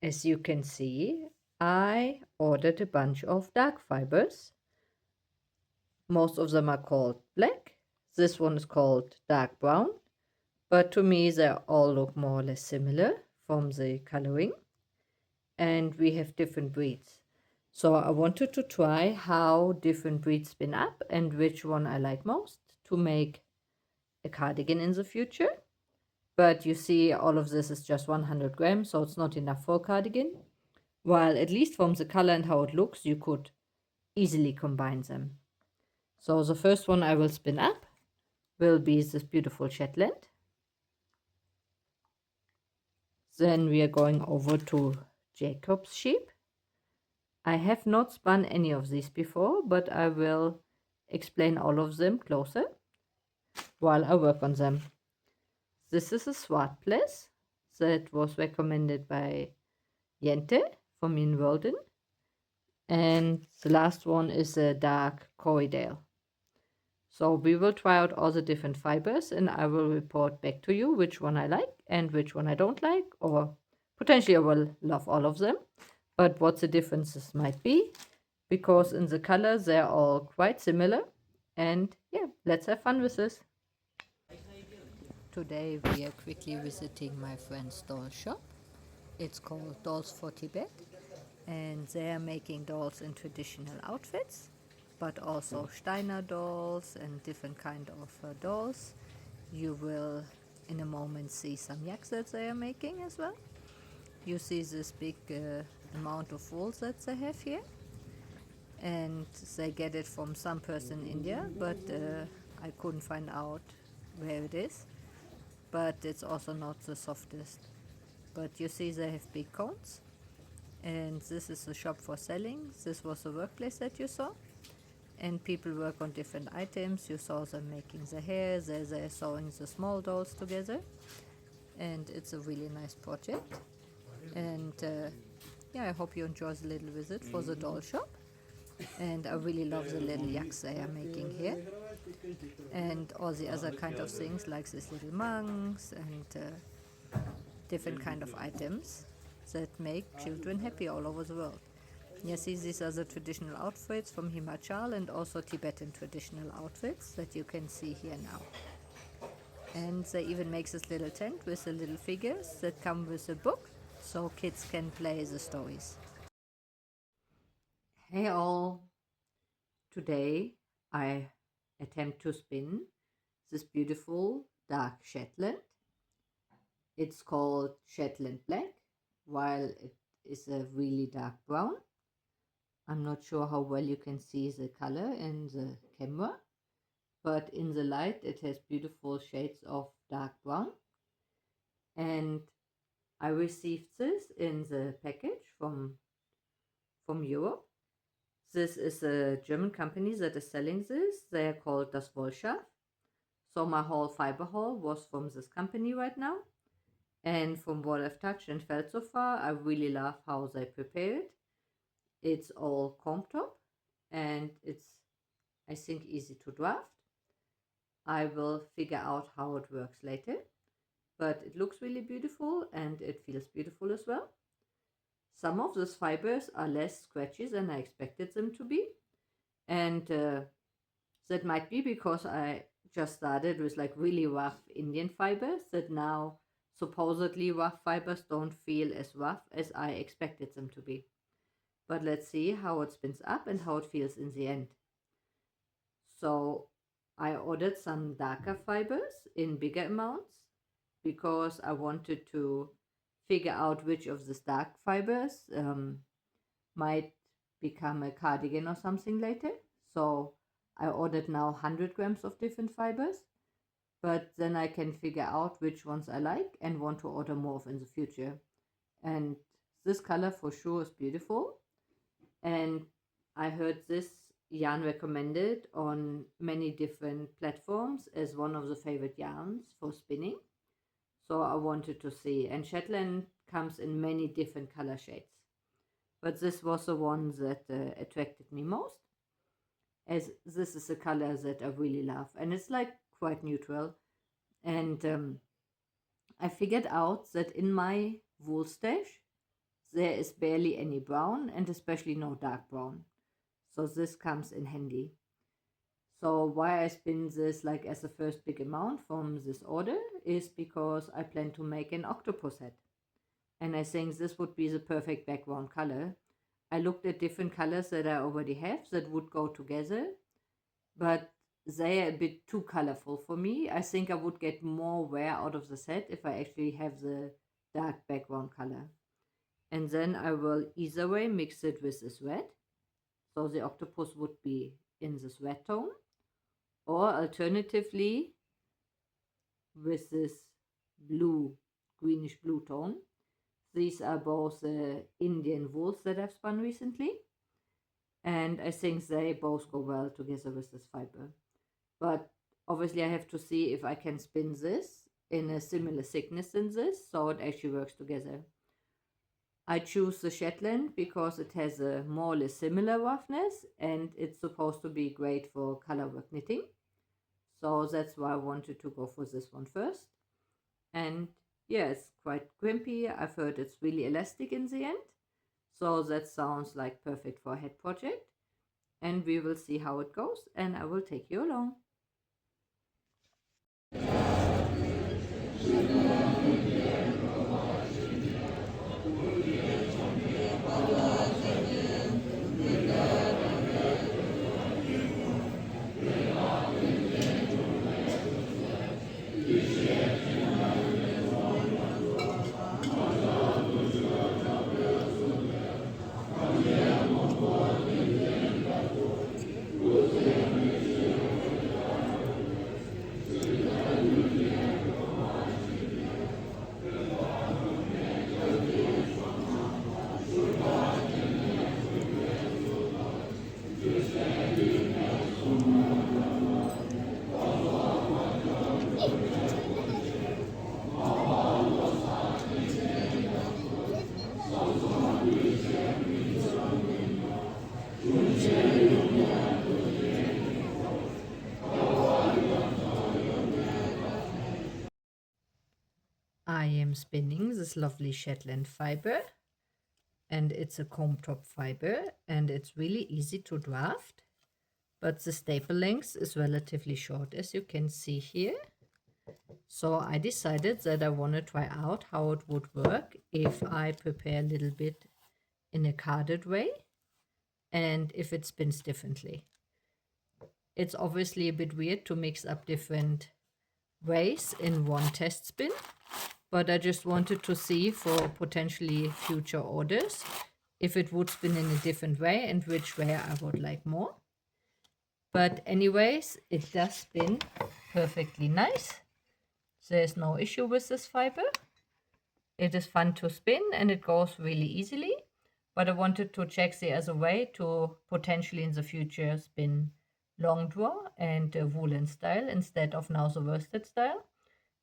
As you can see, I ordered a bunch of dark fibers. Most of them are called black. This one is called dark brown, but to me they all look more or less similar from the coloring. And we have different breeds. So I wanted to try how different breeds spin up and which one I like most to make a cardigan in the future. But you see, all of this is just 100 grams, so it's not enough for a cardigan. While at least from the color and how it looks, you could easily combine them. So the first one I will spin up will be this beautiful Shetland. Then we are going over to Jacob's sheep. I have not spun any of these before, but I will explain all of them closer while I work on them. This is a Swartpless that was recommended by Jente from Inwolden. And the last one is a dark Corriedale. So we will try out all the different fibers and I will report back to you which one I like and which one I don't like, or potentially I will love all of them, but what the differences might be, because in the color they're all quite similar. And yeah, let's have fun with this. Today we are quickly visiting my friend's doll shop. It's called Dolls for Tibet, and they are making dolls in traditional outfits, but also Steiner dolls and different kind of dolls. You will in a moment see some yaks that they are making as well. You see this big amount of wool that they have here, and they get it from some person in India, but I couldn't find out where it is. But it's also not the softest. But you see they have big cones, and this is the shop for selling. This was the workplace that you saw, and people work on different items. You saw them making the hair, they're sewing the small dolls together, and it's a really nice project. And yeah, I hope you enjoy the little visit for the doll shop. And I really love the little yaks they are making here, and all the other kind of things like these little monks and different kind of items that make children happy all over the world. You see, these are the traditional outfits from Himachal and also Tibetan traditional outfits that you can see here now. And they even make this little tent with the little figures that come with a book so kids can play the stories. Hey all! Today I attempt to spin this beautiful dark Shetland. It's called Shetland Black, while it is a really dark brown. I'm not sure how well you can see the color in the camera, but in the light it has beautiful shades of dark brown. And I received this in the package from Europe. This is a German company that is selling this. They are called Das Wollschaf. So my whole fiber haul was from this company right now. And from what I've touched and felt so far, I really love how they prepare it. It's all comb top and it's, I think, easy to draft. I will figure out how it works later, but it looks really beautiful and it feels beautiful as well. Some of those fibers are less scratchy than I expected them to be, and that might be because I just started with like really rough Indian fibers that now supposedly rough fibers don't feel as rough as I expected them to be. But let's see how it spins up and how it feels in the end. So I ordered some darker fibers in bigger amounts because I wanted to figure out which of these dark fibers might become a cardigan or something later. So I ordered now 100 grams of different fibers, but then I can figure out which ones I like and want to order more of in the future. And this color for sure is beautiful. And I heard this yarn recommended on many different platforms as one of the favorite yarns for spinning. So I wanted to see. And Shetland comes in many different color shades. But this was the one that attracted me most, as this is a color that I really love. And it's like quite neutral. And I figured out that in my wool stash, there is barely any brown and especially no dark brown. So this comes in handy. So why I spin this like as the first big amount from this order is because I plan to make an octopus head. And I think this would be the perfect background color. I looked at different colors that I already have that would go together, but they are a bit too colorful for me. I think I would get more wear out of the set if I actually have the dark background color. And then I will either way mix it with this red. So the octopus would be in this red tone, or alternatively with this blue, greenish blue tone. These are both Indian wools that I've spun recently, and I think they both go well together with this fiber. But obviously I have to see if I can spin this in a similar thickness than this, so it actually works together. I choose the Shetland because it has a more or less similar roughness, and it's supposed to be great for color work knitting. So that's why I wanted to go for this one first. And yeah, it's quite crimpy. I've heard it's really elastic in the end. So that sounds like perfect for a head project. And we will see how it goes, and I will take you along. I am spinning this lovely Shetland fiber, and it's a comb top fiber, and it's really easy to draft, but the staple length is relatively short, as you can see here. So I decided that I want to try out how it would work if I prepare a little bit in a carded way and if it spins differently. It's obviously a bit weird to mix up different ways in one test spin, but I just wanted to see for potentially future orders if it would spin in a different way and which way I would like more. But anyways, it does spin perfectly nice. There's no issue with this fiber. It is fun to spin and it goes really easily, but I wanted to check the other way to potentially in the future spin long draw and woolen style instead of now the worsted style,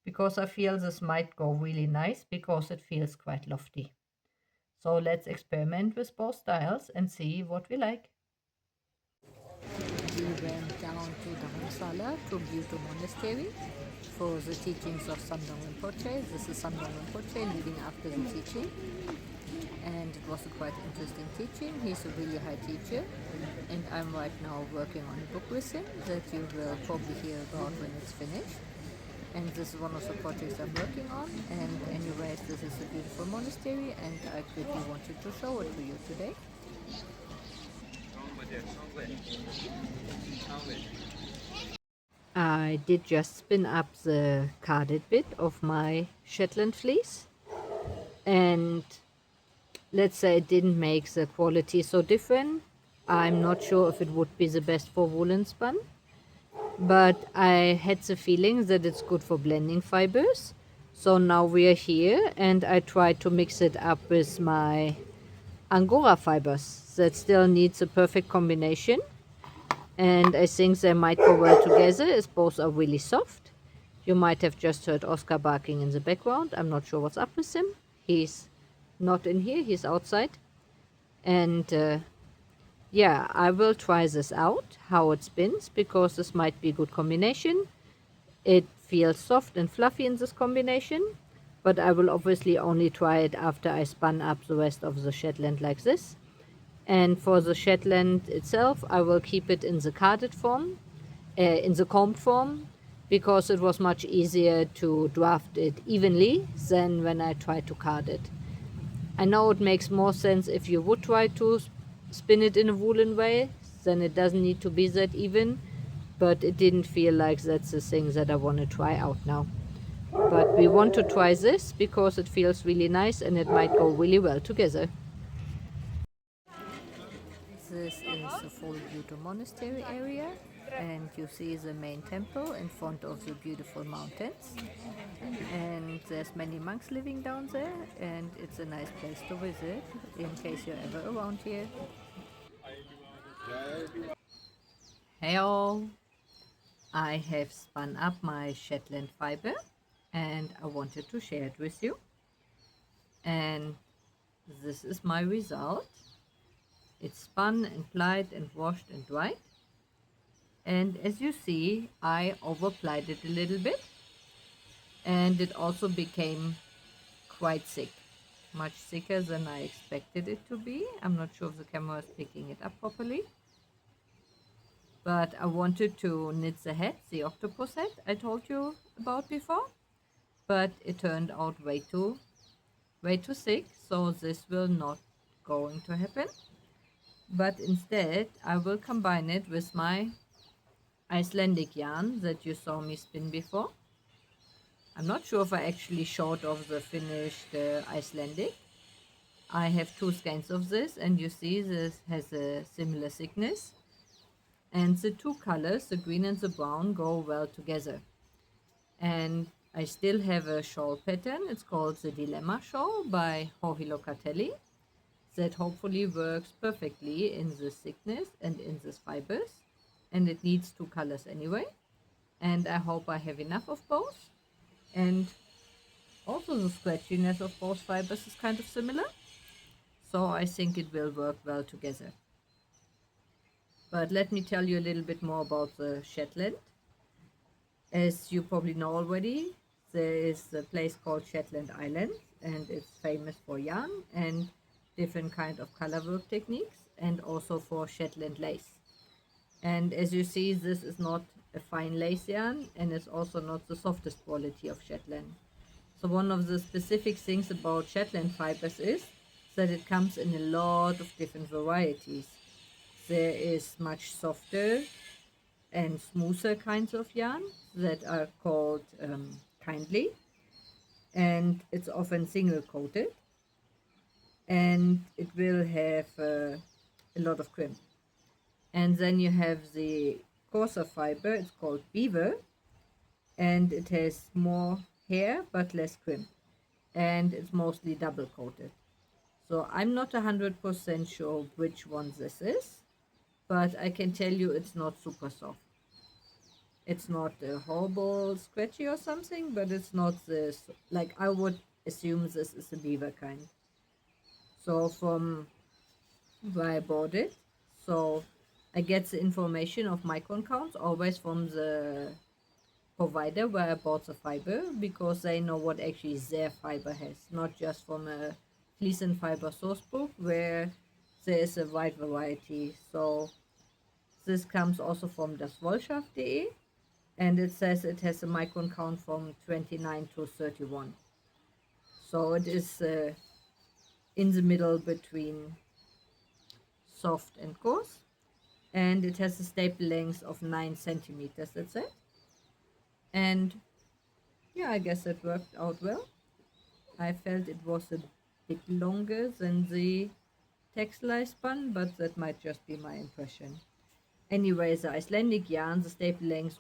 because I feel this might go really nice because it feels quite lofty. So let's experiment with both styles and see what we like. We went down to Dharamsala to Bhutan Monastery for the teachings of Samdang Rinpoche. This is Samdang Rinpoche leading after the teaching, and it was a quite interesting teaching. He's a really high teacher, and I'm right now working on a book with him that you will probably hear about when it's finished. And this is one of the projects I'm working on. And anyways, this is a beautiful monastery, and I quickly wanted to show it to you today. I did just spin up the carded bit of my Shetland fleece, and let's say it didn't make the quality so different. I'm not sure if it would be the best for woolen spun, but I had the feeling that it's good for blending fibers. So now we are here, and I tried to mix it up with my Angora fibers that still needs a perfect combination, and I think they might go well together as both are really soft. You might have just heard Oscar barking in the background. I'm not sure what's up with him. He's not in here, he's outside. And yeah, I will try this out, how it spins, because this might be a good combination. It feels soft and fluffy in this combination, but I will obviously only try it after I spun up the rest of the Shetland like this. And for the Shetland itself, I will keep it in the carded form, in the combed form, because it was much easier to draft it evenly than when I tried to card it. I know it makes more sense if you would try to spin it in a woolen way, then it doesn't need to be that even, but it didn't feel like that's the thing that I want to try out now. But we want to try this because it feels really nice and it might go really well together. This is the full Buto monastery area, and you see the main temple in front of the beautiful mountains. And there's many monks living down there, and it's a nice place to visit in case you're ever around here. Hey all! I have spun up my Shetland fiber and I wanted to share it with you. And this is my result. It's spun and plied and washed and dried. And as you see, I overplied it a little bit, and it also became quite thick, much thicker than I expected it to be. I'm not sure if the camera is picking it up properly, but I wanted to knit the head, the octopus head I told you about before, but it turned out way too thick, so this will not going to happen. But instead I will combine it with my Icelandic yarn that you saw me spin before. I'm not sure if I actually showed off the finished Icelandic. I have two skeins of this, and you see this has a similar thickness. And the two colors, the green and the brown, go well together. And I still have a shawl pattern. It's called the Dilemma Shawl by Jorge Locatelli. That hopefully works perfectly in this thickness and in this fibers. And it needs two colors anyway. And I hope I have enough of both. And also the scratchiness of both fibers is kind of similar. So I think it will work well together. But let me tell you a little bit more about the Shetland. As you probably know already, there is a place called Shetland Island, and it's famous for yarn and different kind of color work techniques, and also for Shetland lace. And as you see, this is not a fine lace yarn, and it's also not the softest quality of Shetland. So one of the specific things about Shetland fibers is that it comes in a lot of different varieties. There is much softer and smoother kinds of yarn that are called kindly, and it's often single coated, and it will have a lot of crimp. And then you have the coarser fiber, it's called beaver, and it has more hair but less crimp, and it's mostly double coated. So I'm not 100% sure which one this is, but I can tell you it's not super soft. It's not a horrible scratchy or something, but it's not this, like I would assume this is a beaver kind. So from where I bought it, so I get the information of micron counts always from the provider where I bought the fiber, because they know what actually their fiber has, not just from a fleece and fiber source book where there is a wide variety. So this comes also from das Wollschaft.de, and it says it has a micron count from 29 to 31. So it is in the middle between soft and coarse, and it has a staple length of 9 centimeters, that's it. And yeah, I guess it worked out well. I felt it was a bit longer than the textile I spun, but that might just be my impression. Anyway, the Icelandic yarn, the staple length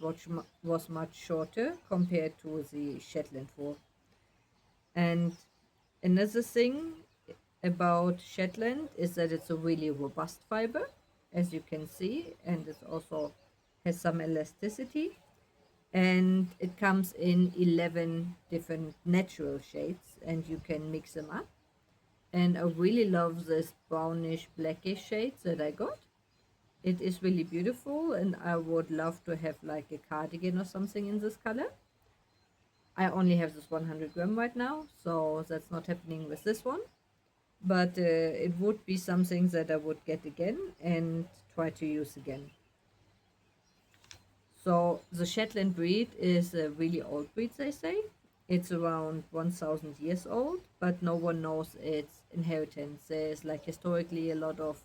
was much shorter compared to the Shetland wool. And another thing about Shetland is that it's a really robust fiber, as you can see, and it also has some elasticity. And it comes in 11 different natural shades, and you can mix them up. And I really love this brownish blackish shades that I got. It is really beautiful, and I would love to have like a cardigan or something in this color. I only have this 100 gram right now, so that's not happening with this one. But it would be something that I would get again and try to use again. So the Shetland breed is a really old breed, they say. It's around 1000 years old, but no one knows its inheritance. There's like historically a lot of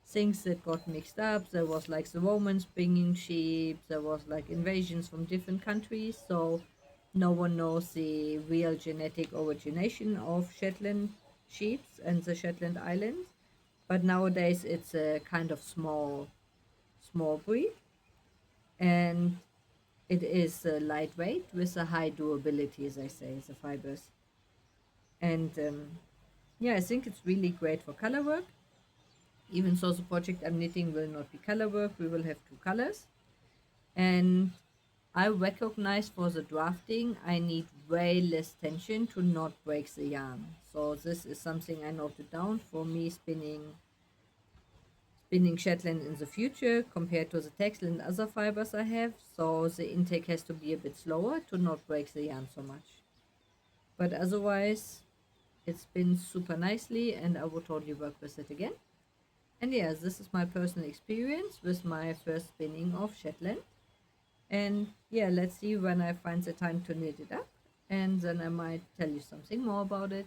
things that got mixed up. There was like the Romans bringing sheep, there was like invasions from different countries, so no one knows the real genetic origination of Shetland sheep and the Shetland Islands. But nowadays it's a kind of small breed, and it is lightweight with a high durability, as I say, the fibers. And yeah, I think it's really great for color work. Even so, the project I'm knitting will not be color work, we will have two colors. And I recognize for the drafting, I need way less tension to not break the yarn. So this is something I noted down for me spinning Shetland in the future compared to the textile and other fibers I have. So the intake has to be a bit slower to not break the yarn so much. But otherwise, it's been super nicely and I would totally work with it again. And yeah, this is my personal experience with my first spinning of Shetland. And yeah, let's see when I find the time to knit it up. And then I might tell you something more about it.